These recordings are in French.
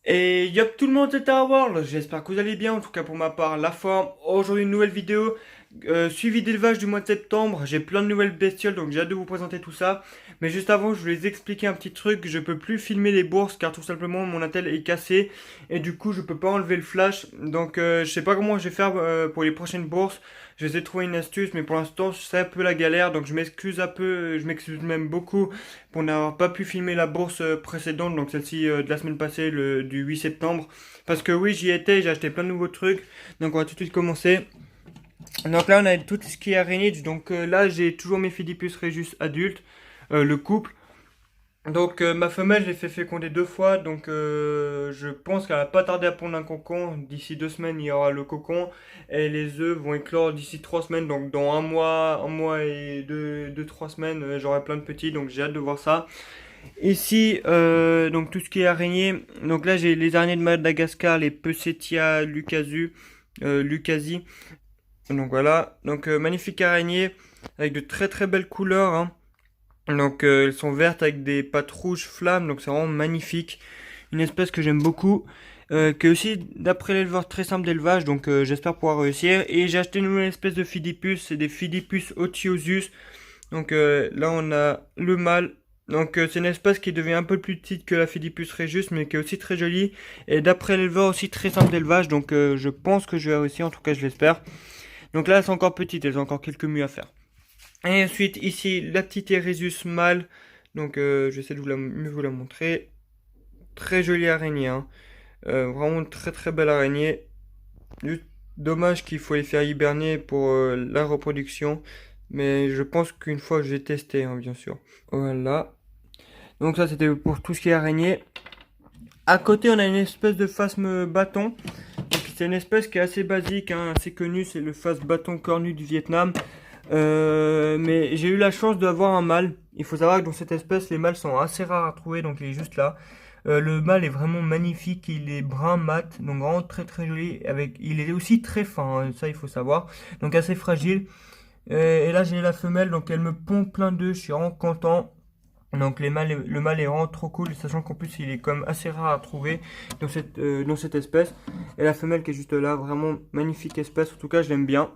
Et yop tout le monde, c'est Star World, j'espère que vous allez bien, en tout cas pour ma part, la forme. Aujourd'hui une nouvelle vidéo, suivi d'élevage du mois de septembre, j'ai plein de nouvelles bestioles donc j'ai hâte de vous présenter tout ça. Mais juste avant je voulais vous expliquer un petit truc, je peux plus filmer les bourses car tout simplement mon attel est cassé. Et du coup je peux pas enlever le flash, donc je sais pas comment je vais faire pour les prochaines bourses. Je vais essayer de trouver une astuce mais pour l'instant c'est un peu la galère donc je m'excuse un peu, je m'excuse même beaucoup pour n'avoir pas pu filmer la bourse précédente, donc celle-ci de la semaine passée, du 8 septembre. Parce que oui, j'y étais, j'ai acheté plein de nouveaux trucs. Donc on va tout de suite commencer. Donc là, on a tout ce qui est araignée. Donc là, j'ai toujours mes Philippus Regius adultes, le couple. Donc ma femelle, je l'ai fait féconder 2 fois. Donc je pense qu'elle va pas tarder à pondre un cocon. D'ici 2 semaines, il y aura le cocon. Et les œufs vont éclore d'ici 3 semaines. Donc dans un mois et 3 semaines, j'aurai plein de petits. Donc j'ai hâte de voir ça. Ici, donc tout ce qui est araignée. Donc là, j'ai les araignées de Madagascar, les Peucetia lucasi. Donc voilà. Donc magnifique araignée avec de très très belles couleurs, hein. Donc elles sont vertes avec des pattes rouges flammes. Donc c'est vraiment magnifique. Une espèce que j'aime beaucoup. Qui est aussi d'après l'éleveur très simple d'élevage. Donc j'espère pouvoir réussir. Et j'ai acheté une nouvelle espèce de Philippus. C'est des Philippus otiosus. Donc là on a le mâle. Donc c'est une espèce qui devient un peu plus petite que la Philippus regius mais qui est aussi très jolie. Et d'après l'éleveur aussi très simple d'élevage. Donc je pense que je vais réussir, en tout cas je l'espère. Donc là elles sont encore petites, elles ont encore quelques mues à faire. Et ensuite ici la petite Eresus mâle. Donc j'essaie de mieux vous la montrer. Très jolie araignée, hein. Vraiment très très belle araignée. Juste dommage qu'il faut les faire hiberner pour la reproduction. Mais je pense qu'une fois j'ai testé, hein, bien sûr. Voilà. Donc ça c'était pour tout ce qui est araignée. À côté on a une espèce de phasme bâton. C'est une espèce qui est assez basique, hein, assez connue, c'est le phasme bâton cornu du Vietnam. Mais j'ai eu la chance d'avoir un mâle. Il faut savoir que dans cette espèce les mâles sont assez rares à trouver, donc il est juste là. Le mâle est vraiment magnifique, il est brun mat, donc vraiment très très joli. Il est aussi très fin, hein, ça il faut savoir, donc assez fragile. Et là j'ai la femelle, donc elle me pond plein d'œufs, je suis vraiment content. Donc le mâle est vraiment trop cool, sachant qu'en plus il est quand même assez rare à trouver dans cette espèce. Et la femelle qui est juste là, vraiment magnifique espèce, en tout cas je l'aime bien.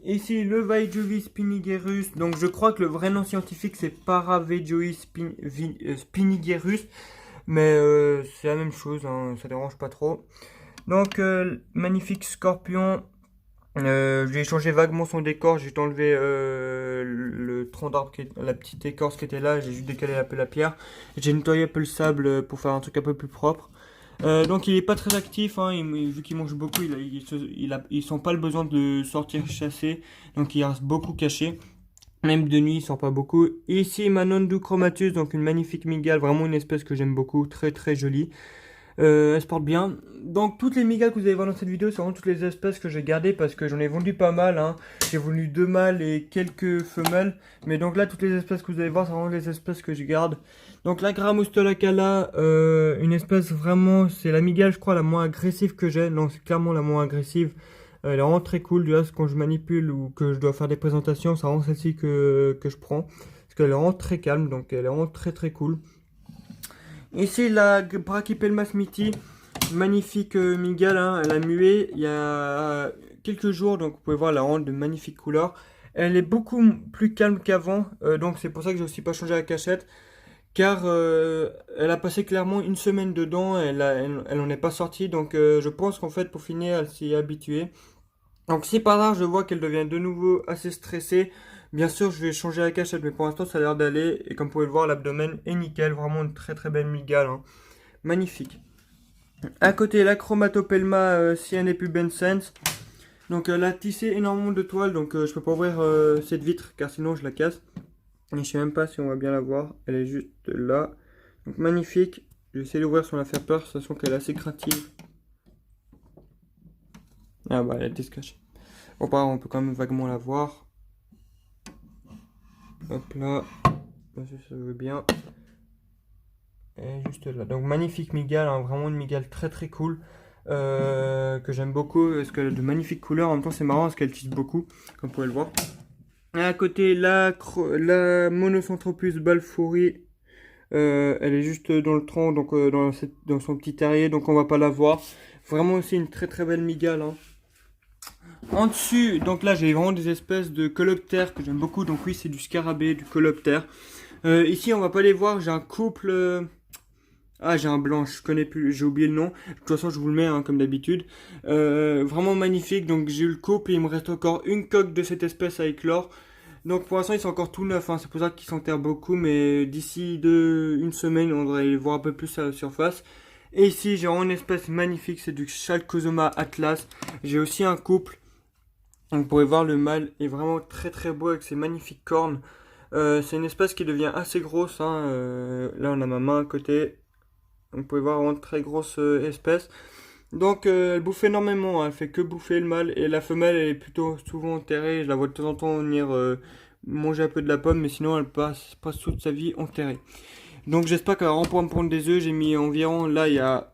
Ici le Vaijovi spinigerus, donc je crois que le vrai nom scientifique c'est Paravaijovi spinigerus, mais c'est la même chose, hein, ça dérange pas trop. Donc magnifique scorpion. J'ai changé vaguement son décor, j'ai enlevé le tronc d'arbre, la petite écorce qui était là, j'ai juste décalé un peu la pierre. J'ai nettoyé un peu le sable pour faire un truc un peu plus propre. Donc il est pas très actif, hein, vu qu'il mange beaucoup, il sent pas le besoin de sortir chasser, donc il reste beaucoup caché. Même de nuit, il sort pas beaucoup. Ici, Manondu chromatus, donc une magnifique mygale, vraiment une espèce que j'aime beaucoup, très très jolie. Elle se porte bien. Donc toutes les migales que vous allez voir dans cette vidéo, c'est vraiment toutes les espèces que j'ai gardées parce que j'en ai vendu pas mal, hein. J'ai vendu 2 mâles et quelques femelles. Mais donc là, toutes les espèces que vous allez voir, c'est vraiment les espèces que je garde. Donc la Gramostolacala, une espèce vraiment, c'est la migale, je crois, la moins agressive que j'ai. Non, c'est clairement la moins agressive. Elle est vraiment très cool. Du reste, quand je manipule ou que je dois faire des présentations, c'est vraiment celle-ci que je prends. Parce qu'elle est vraiment très calme, donc elle est vraiment très très cool. Ici, la Brachypelma smithi, magnifique mygale, hein, elle a mué il y a quelques jours, donc vous pouvez voir, elle a vraiment de magnifiques couleurs. Elle est beaucoup plus calme qu'avant, donc c'est pour ça que j'ai aussi pas changé la cachette, car elle a passé clairement une semaine dedans, elle en est pas sortie, donc je pense qu'en fait pour finir, elle s'y est habituée. Donc si par hasard je vois qu'elle devient de nouveau assez stressée, bien sûr je vais changer la cachette, mais pour l'instant ça a l'air d'aller. Et comme vous pouvez le voir, l'abdomen est nickel, vraiment une très très belle mygale, hein. Magnifique. À côté, la Chromatopelma cyanepubescens. Donc elle a tissé énormément de toiles, donc je peux pas ouvrir cette vitre car sinon je la casse. Et je sais même pas si on va bien la voir, elle est juste là. Donc magnifique. Je vais essayer d'ouvrir sans la faire peur, sachant qu'elle est assez craintive. Ah bah elle était cachée. Bon, par on peut quand même vaguement la voir. Hop là. Si ça veut bien. Et juste là. Donc magnifique mygale, hein, vraiment une mygale très très cool. Que j'aime beaucoup parce qu'elle a de magnifiques couleurs. En même temps c'est marrant parce qu'elle tisse beaucoup, comme vous pouvez le voir. Et à côté la Monocenthropus balfouri. Elle est juste dans le tronc, donc dans son petit terrier, donc on va pas la voir. Vraiment aussi une très très belle mygale, hein. En dessus, donc là j'ai vraiment des espèces de coloptères que j'aime beaucoup. Donc oui, c'est du scarabée, du coloptère. Ici on va pas les voir, j'ai un couple... Ah, j'ai un blanc, je connais plus, j'ai oublié le nom. De toute façon, je vous le mets, hein, comme d'habitude. Vraiment magnifique. Donc, j'ai eu le couple et il me reste encore une coque de cette espèce à éclore. Donc, pour l'instant, ils sont encore tout neufs, hein. C'est pour ça qu'ils s'enterrent beaucoup. Mais d'ici une semaine, on devrait les voir un peu plus à la surface. Et ici, j'ai vraiment une espèce magnifique. C'est du Chalcosoma Atlas. J'ai aussi un couple. Donc, vous pourrez voir le mâle est vraiment très très beau avec ses magnifiques cornes. C'est une espèce qui devient assez grosse, hein. Là, on a ma main à côté. Vous pouvez voir vraiment très grosse espèce. Donc elle bouffe énormément, hein. Elle fait que bouffer le mâle. Et la femelle elle est plutôt souvent enterrée. Je la vois de temps en temps venir manger un peu de la pomme. Mais sinon elle passe toute sa vie enterrée. Donc j'espère qu'elle va pouvoir me prendre des œufs. J'ai mis environ, là il y a...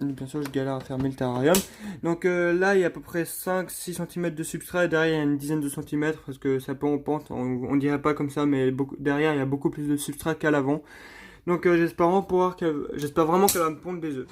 Bien sûr je galère à fermer le terrarium. Donc là il y a à peu près 5-6 cm de substrat. Et derrière il y a une dizaine de centimètres. Parce que ça peut en pente. On dirait pas comme ça. Mais derrière il y a beaucoup plus de substrat qu'à l'avant. Donc j'espère vraiment qu'elle va me pondre des œufs.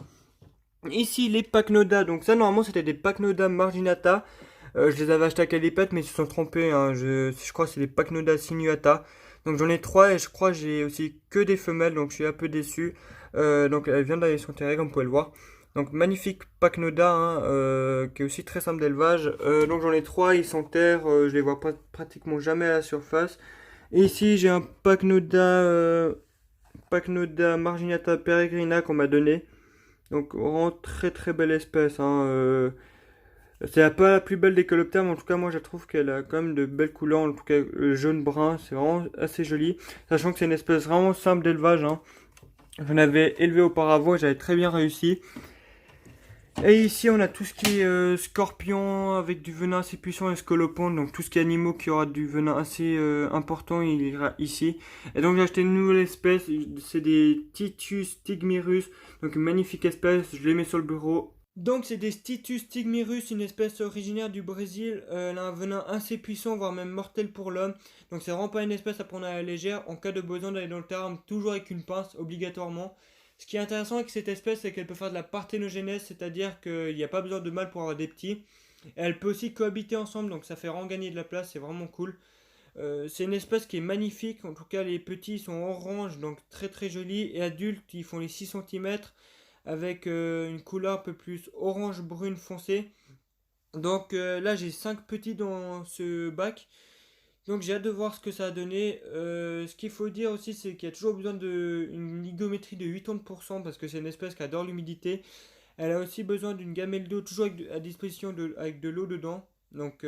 Ici les Pachnoda, donc ça normalement c'était des Pachnoda marginata. Je les avais achetés à Calipette mais ils se sont trompés, hein. Je crois que c'est des Pachnoda sinuata. Donc j'en ai 3 et je crois que j'ai aussi que des femelles, donc je suis un peu déçu. Donc elle vient d'aller s'enterrer comme vous pouvez le voir. Donc magnifique Pachnoda, hein, qui est aussi très simple d'élevage. Donc j'en ai 3, ils s'enterrent, je les vois pratiquement jamais à la surface. Et ici j'ai un Pachnoda marginata peregrina qu'on m'a donné. Donc vraiment très très belle espèce, hein. C'est pas la plus belle des coloptères, mais en tout cas moi je trouve qu'elle a quand même de belles couleurs. En tout cas jaune brun, c'est vraiment assez joli. Sachant que c'est une espèce vraiment simple d'élevage, hein. J'en avais élevé auparavant et j'avais très bien réussi. Et ici on a tout ce qui est scorpion avec du venin assez puissant et scolopendre. Donc tout ce qui est animaux qui aura du venin assez important, il ira ici. Et donc j'ai acheté une nouvelle espèce, c'est des Titus tigmirus. Donc une magnifique espèce, je les mets sur le bureau. Donc c'est des Titus tigmirus, une espèce originaire du Brésil. Elle a un venin assez puissant, voire même mortel pour l'homme. Donc c'est vraiment pas une espèce à prendre à la légère. En cas de besoin d'aller dans le terrain, toujours avec une pince, obligatoirement. Ce qui est intéressant avec cette espèce, c'est qu'elle peut faire de la parthénogenèse, c'est-à-dire qu'il n'y a pas besoin de mâle pour avoir des petits. Elle peut aussi cohabiter ensemble, donc ça fait vraiment gagner de la place, c'est vraiment cool. C'est une espèce qui est magnifique, en tout cas les petits sont orange, donc très très jolis. Et adultes, ils font les 6 cm avec une couleur un peu plus orange brune foncé. Donc là j'ai 5 petits dans ce bac. Donc j'ai hâte de voir ce que ça a donné. Ce qu'il faut dire aussi, c'est qu'il y a toujours besoin d'une hygrométrie de 80% parce que c'est une espèce qui adore l'humidité. Elle a aussi besoin d'une gamelle d'eau toujours à disposition avec de l'eau dedans. Donc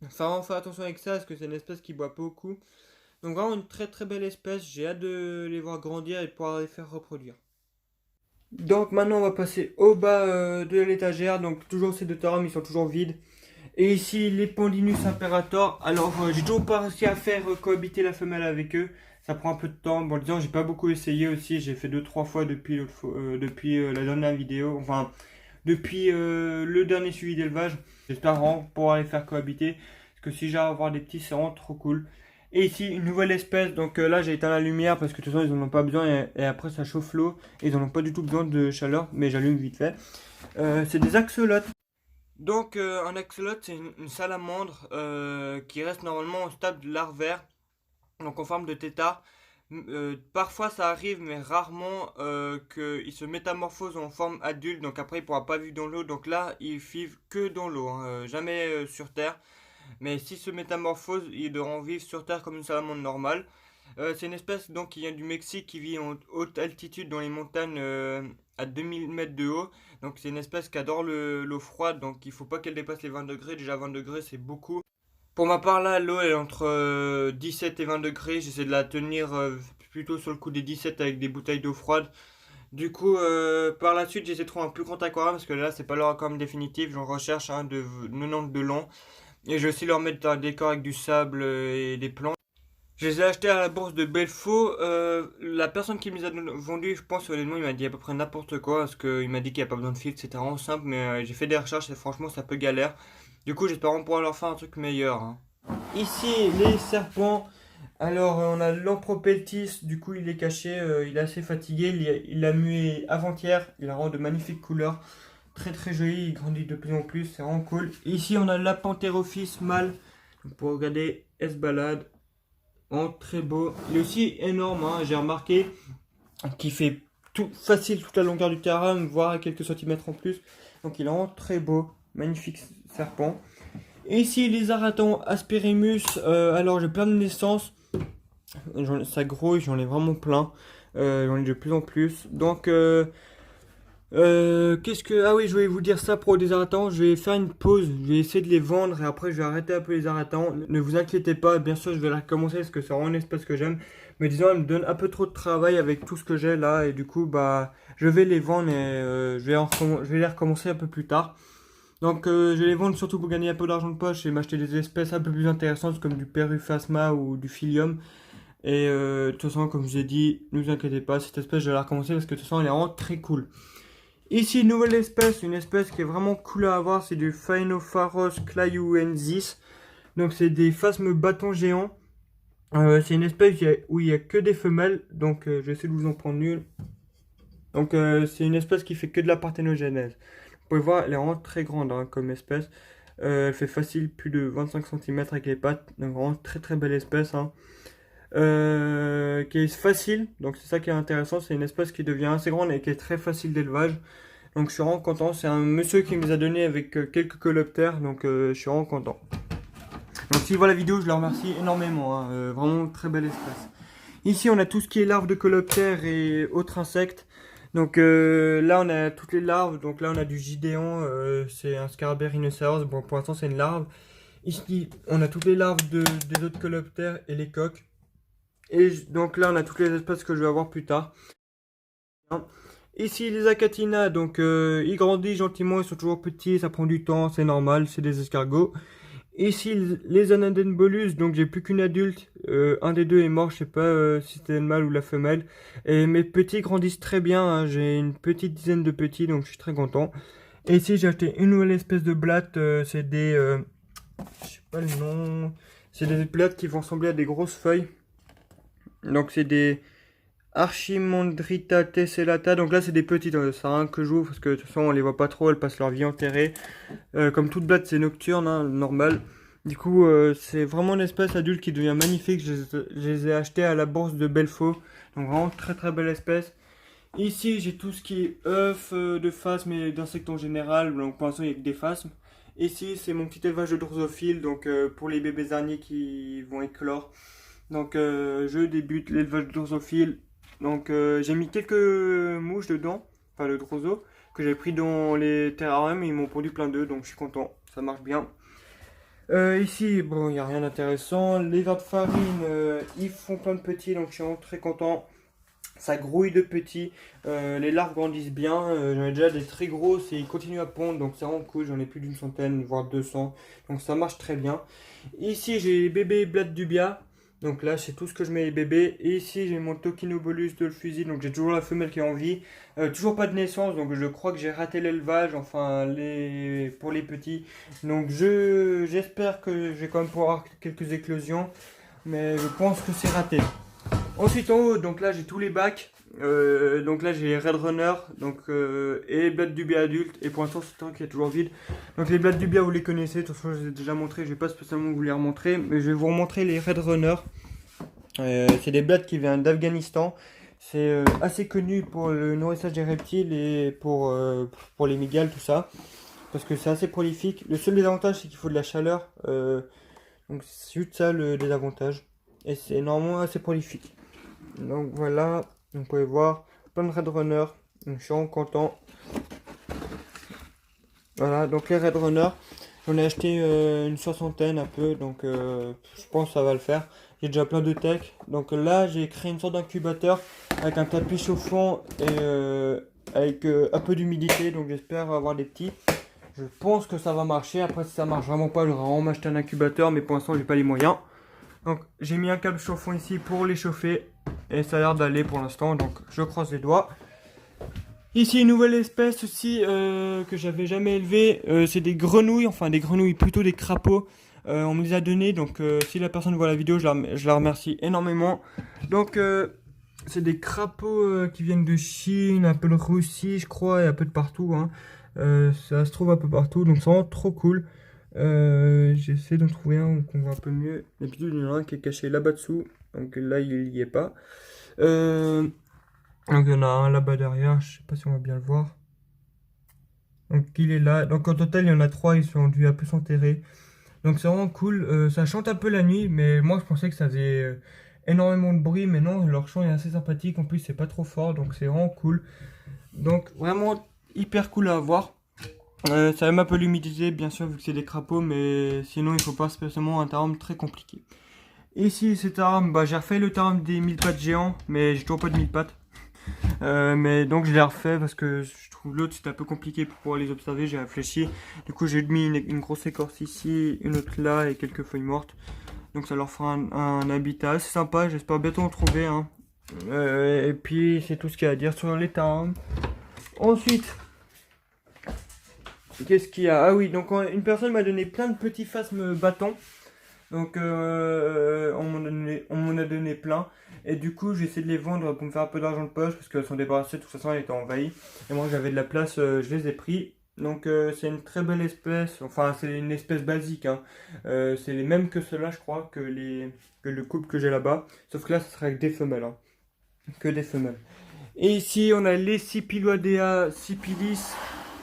enfin, on fait attention avec ça parce que c'est une espèce qui boit beaucoup. Donc vraiment une très très belle espèce. J'ai hâte de les voir grandir et de pouvoir les faire reproduire. Donc maintenant on va passer au bas de l'étagère. Donc toujours ces deux terrariums, ils sont toujours vides. Et ici, les Pandinus Imperator. Alors, j'ai toujours pas réussi à faire cohabiter la femelle avec eux. Ça prend un peu de temps. Bon, disons, j'ai pas beaucoup essayé aussi. J'ai fait 2-3 fois depuis la dernière vidéo. Enfin, depuis le dernier suivi d'élevage. J'espère vraiment pouvoir les faire cohabiter. Parce que si j'arrive à avoir des petits, c'est vraiment trop cool. Et ici, une nouvelle espèce. Donc là, j'ai éteint la lumière parce que de toute façon, ils en ont pas besoin. Et après, ça chauffe l'eau. Et ils en ont pas du tout besoin de chaleur. Mais j'allume vite fait. C'est des axolotes. Donc un axolote c'est une salamandre qui reste normalement au stade larvaire, donc en forme de tétard. Parfois ça arrive mais rarement qu'il se métamorphose en forme adulte, donc après il pourra pas vivre dans l'eau, donc là il vit que dans l'eau, hein, jamais sur terre. Mais s'il se métamorphose, il devra vivre sur terre comme une salamandre normale. C'est une espèce donc qui vient du Mexique, qui vit en haute altitude dans les montagnes à 2000 mètres de haut. Donc c'est une espèce qui adore l'eau froide, donc il faut pas qu'elle dépasse les 20 degrés. Déjà 20 degrés c'est beaucoup. Pour ma part là, l'eau est entre 17 et 20 degrés. J'essaie de la tenir plutôt sur le coup des 17 avec des bouteilles d'eau froide. Du coup, par la suite, j'essaie de trouver un plus grand aquarium parce que là, c'est pas leur aquarium définitif. J'en recherche un de 90 de long. Et je vais aussi leur mettre un décor avec du sable et des plantes. Je les ai achetés à la bourse de Belfaux. La personne qui me les a vendus, je pense honnêtement, il m'a dit à peu près n'importe quoi. Parce qu'il m'a dit qu'il n'y a pas besoin de filtre, c'était vraiment simple. Mais j'ai fait des recherches et franchement, c'est un peu galère. Du coup, j'espère qu'on pourra leur faire un truc meilleur, hein. Ici, les serpents. Alors, on a l'Ampropeltis, du coup, il est caché, il est assez fatigué. Il l'a mué avant-hier. Il rend de magnifiques couleurs. Très très joli, il grandit de plus en plus, c'est vraiment cool. Et ici, on a l'Apanthérophis mâle. Donc, pour regarder, elle se balade. Vraiment très beau. Il est aussi énorme, hein, j'ai remarqué qu'il fait tout facile toute la longueur du terrain, voire à quelques centimètres en plus. Donc, il est vraiment très beau. Magnifique serpent. Et ici, les Aratons Asperimus. Alors, j'ai plein de naissances. Ça grouille, j'en ai vraiment plein. J'en ai de plus en plus. Donc, qu'est-ce que... Ah oui, je voulais vous dire ça pour les Aratons. Je vais faire une pause. Je vais essayer de les vendre et après, je vais arrêter un peu les Aratons. Ne vous inquiétez pas, bien sûr, je vais la recommencer parce que c'est vraiment une espèce que j'aime. Mais disons, elle me donne un peu trop de travail avec tout ce que j'ai là. Et du coup, bah, je vais les vendre et je vais les recommencer un peu plus tard. Donc, je vais les vendre surtout pour gagner un peu d'argent de poche et m'acheter des espèces un peu plus intéressantes comme du Peruphasma ou du Philium. Et de toute façon, comme je vous ai dit, ne vous inquiétez pas, cette espèce, je vais la recommencer parce que de toute façon, elle est vraiment très cool. Ici, une nouvelle espèce, une espèce qui est vraiment cool à avoir, c'est du Phainopharos claiouensis. Donc, c'est des phasmes bâtons géants. C'est une espèce où il n'y a que des femelles, donc je vais essayer de vous en prendre une. Donc, c'est une espèce qui fait que de la parthénogenèse. Vous pouvez voir, elle est vraiment très grande hein, comme espèce. Elle fait facile plus de 25 cm avec les pattes. Donc, vraiment très très belle espèce. Hein. Qui est facile, donc c'est ça qui est intéressant. C'est une espèce qui devient assez grande et qui est très facile d'élevage. Donc, je suis vraiment content. C'est un monsieur qui me les a donné avec quelques coloptères. Donc, je suis vraiment content. Donc, s'il voit la vidéo, je le remercie énormément. Hein. Vraiment très belle espèce. Ici, on a tout ce qui est larves de coloptères et autres insectes. Donc là, on a toutes les larves. Donc là, on a du Gidéon. C'est un scarabée rhinoceros. Bon, pour l'instant, c'est une larve. Ici, on a toutes les larves des autres coloptères et les coques. Et donc là, on a toutes les espèces que je vais avoir plus tard. Ici, les Acatina. Donc, ils grandissent gentiment. Ils sont toujours petits. Ça prend du temps. C'est normal. C'est des escargots. Ici, les Anadenbolus, donc j'ai plus qu'une adulte. Un des deux est mort, je sais pas si c'était le mâle ou la femelle. Et mes petits grandissent très bien, hein. J'ai une petite dizaine de petits, donc je suis très content. Et ici, j'ai acheté une nouvelle espèce de blatte. C'est des... je sais pas le nom. C'est des blattes qui vont ressembler à des grosses feuilles. Donc c'est des Archimandrita tessellata. Donc là, c'est des petites, ça sert à rien que j'ouvre parce que de toute façon, on les voit pas trop, elles passent leur vie enterrées. Comme toute blatte, c'est nocturne, hein, normal. Du coup, c'est vraiment une espèce adulte qui devient magnifique. Je les ai achetés à la bourse de Belfaux. Donc vraiment très très belle espèce. Ici, j'ai tout ce qui est œufs de phasmes et d'insectes en général. Donc pour l'instant, il n'y a que des phasmes. Ici, c'est mon petit élevage de drosophiles. Donc pour les bébés araignées qui vont éclore. Donc je débute l'élevage de drosophiles. Donc j'ai mis quelques mouches dedans. Enfin le droso que j'ai pris dans les terrariums et ils m'ont produit plein d'œufs, donc je suis content, ça marche bien. Ici, bon, il n'y a rien d'intéressant. Les vers de farine, ils font plein de petits, donc je suis vraiment très content. Ça grouille de petits. Les larves grandissent bien. J'en ai déjà des très grosses et ils continuent à pondre, donc c'est vraiment cool. J'en ai plus d'une centaine, voire 200. Donc ça marche très bien. Ici, j'ai les bébés blattes dubia. Donc là, c'est tout ce que je mets les bébés. Et ici, j'ai mon Tokinobolus de fusil. Donc j'ai toujours la femelle qui est en vie. Toujours pas de naissance. Donc je crois que j'ai raté l'élevage. Enfin, pour les petits. Donc j'espère que je vais quand même pouvoir avoir quelques éclosions. Mais je pense que c'est raté. Ensuite, en haut, donc là, j'ai tous les bacs. Donc là, j'ai les Red Runner et les Blattes Dubia adultes. Et pour l'instant, c'est un qui est toujours vide. Donc les Blattes Dubia, vous les connaissez. De toute façon, je les ai déjà montré. Je vais pas spécialement vous les remontrer. Mais je vais vous remontrer les Red Runner. C'est des blattes qui viennent d'Afghanistan. C'est assez connu pour le nourrissage des reptiles et pour les mygales, tout ça. Parce que c'est assez prolifique. Le seul désavantage, c'est qu'il faut de la chaleur. Donc c'est juste ça le désavantage. Et c'est normalement assez prolifique. Donc voilà, vous pouvez voir plein de Red Runner. Donc je suis vraiment content. Voilà, donc les Red Runner, j'en ai acheté une soixantaine un peu, donc je pense que ça va le faire. J'ai déjà plein de tech. Donc là, j'ai créé une sorte d'incubateur avec un tapis chauffant et avec un peu d'humidité. Donc j'espère avoir des petits. Je pense que ça va marcher. Après, si ça marche vraiment pas, je vais vraiment m'acheter un incubateur, mais pour l'instant, j'ai pas les moyens. Donc j'ai mis un câble chauffant ici pour les chauffer et ça a l'air d'aller pour l'instant, donc je croise les doigts. Ici une nouvelle espèce aussi que j'avais jamais élevée, c'est des grenouilles, enfin des grenouilles plutôt des crapauds. On me les a donnés, donc si la personne voit la vidéo, je la remercie énormément. Donc c'est des crapauds qui viennent de Chine, un peu de Russie je crois, et un peu de partout, hein. Ça se trouve un peu partout, donc c'est vraiment trop cool. J'essaie d'en trouver un qu'on voit un peu mieux. D'habitude il y en a un qui est caché là-bas dessous, donc là il y est pas. Donc il y en a un là-bas derrière, je sais pas si on va bien le voir. Donc il est là, donc en total il y en a trois, ils sont dû un peu s'enterrer. Donc c'est vraiment cool, ça chante un peu la nuit, mais moi je pensais que ça faisait énormément de bruit, mais non, leur chant est assez sympathique, en plus c'est pas trop fort, donc c'est vraiment cool. Donc vraiment hyper cool à avoir. Ça aime un peu l'humidité, bien sûr, vu que c'est des crapauds, mais sinon il faut pas spécialement un terrain très compliqué. Ici cet arme, bah, j'ai refait le terrain des 1000 pattes géants, mais j'ai toujours pas de 1000 pattes. Mais donc je l'ai refait parce que je trouve l'autre c'était un peu compliqué pour pouvoir les observer, j'ai réfléchi. Du coup j'ai mis une grosse écorce ici, une autre là et quelques feuilles mortes. Donc ça leur fera un habitat assez sympa, j'espère bientôt en trouver un. Et puis c'est tout ce qu'il y a à dire sur les terrains. Ensuite, qu'est-ce qu'il y a? Ah oui, donc une personne m'a donné plein de petits phasmes bâtons. Donc on m'en a donné plein. Et du coup j'ai essayé de les vendre pour me faire un peu d'argent de poche parce qu'elles sont débarrassées, de toute façon elles étaient envahies. Et moi j'avais de la place, je les ai pris. Donc c'est une très belle espèce, enfin c'est une espèce basique, hein. C'est les mêmes que ceux-là je crois, que le couple que j'ai là-bas. Sauf que là ce sera avec des femelles, hein. Que des femelles. Et ici on a les Sipiloidea sipilis.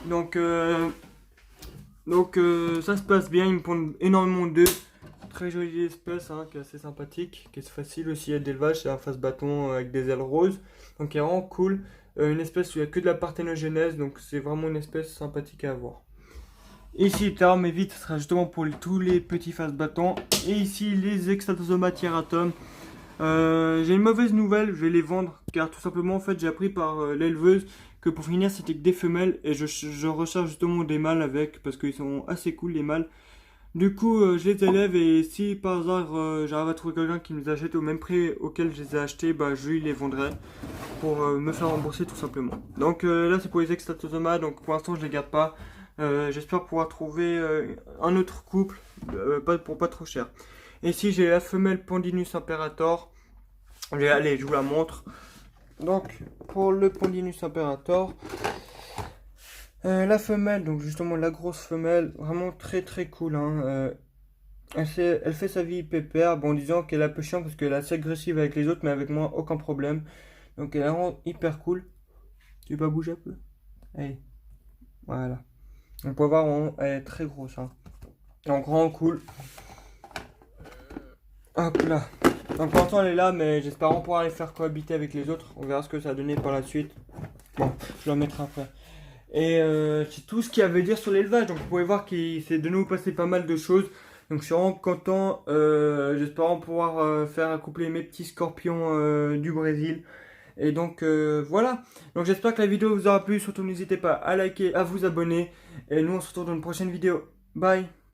Donc, ça se passe bien, ils me pondent énormément d'œufs. Très jolie espèce, hein, qui est assez sympathique, qui est facile aussi à d'élevage, c'est un face bâton avec des ailes roses, donc qui est vraiment cool. Une espèce où il n'y a que de la parthénogenèse, donc c'est vraiment une espèce sympathique à avoir. Ici, mais vite, ce sera justement pour tous les petits face bâtons. Et ici, les Extatosoma tiaratum. J'ai une mauvaise nouvelle, je vais les vendre, car tout simplement, en fait, j'ai appris par l'éleveuse que pour finir, c'était que des femelles, et je recherche justement des mâles avec, parce qu'ils sont assez cool, les mâles. Du coup, je les élève et si par hasard j'arrive à trouver quelqu'un qui me les achète au même prix auquel je les ai achetés, bah je lui les vendrai pour me faire rembourser tout simplement. Donc là c'est pour les extatosomas, donc pour l'instant je les garde pas. J'espère pouvoir trouver un autre couple pour pas trop cher. Et ici j'ai la femelle Pandinus imperator. Allez, je vous la montre. Donc pour le Pandinus imperator, la femelle, donc justement la grosse femelle, vraiment très très cool, hein. Elle fait sa vie pépère, bon, en disant qu'elle est un peu chiante parce qu'elle est assez agressive avec les autres, mais avec moi aucun problème. Donc elle est vraiment hyper cool. Tu peux bouger un peu? Allez, voilà. On peut voir, vraiment, elle est très grosse, hein. Donc vraiment cool. Hop là. Donc pour l'instant elle est là, mais j'espère en pouvoir les faire cohabiter avec les autres. On verra ce que ça a donné par la suite. Bon, je le remettrai après. Et c'est tout ce qu'il y avait à dire sur l'élevage. Donc vous pouvez voir qu'il s'est de nouveau passé pas mal de choses. Donc je suis vraiment content. J'espère en pouvoir faire accoupler mes petits scorpions du Brésil. Et donc voilà. Donc j'espère que la vidéo vous aura plu. Surtout n'hésitez pas à liker, à vous abonner. Et nous on se retrouve dans une prochaine vidéo. Bye.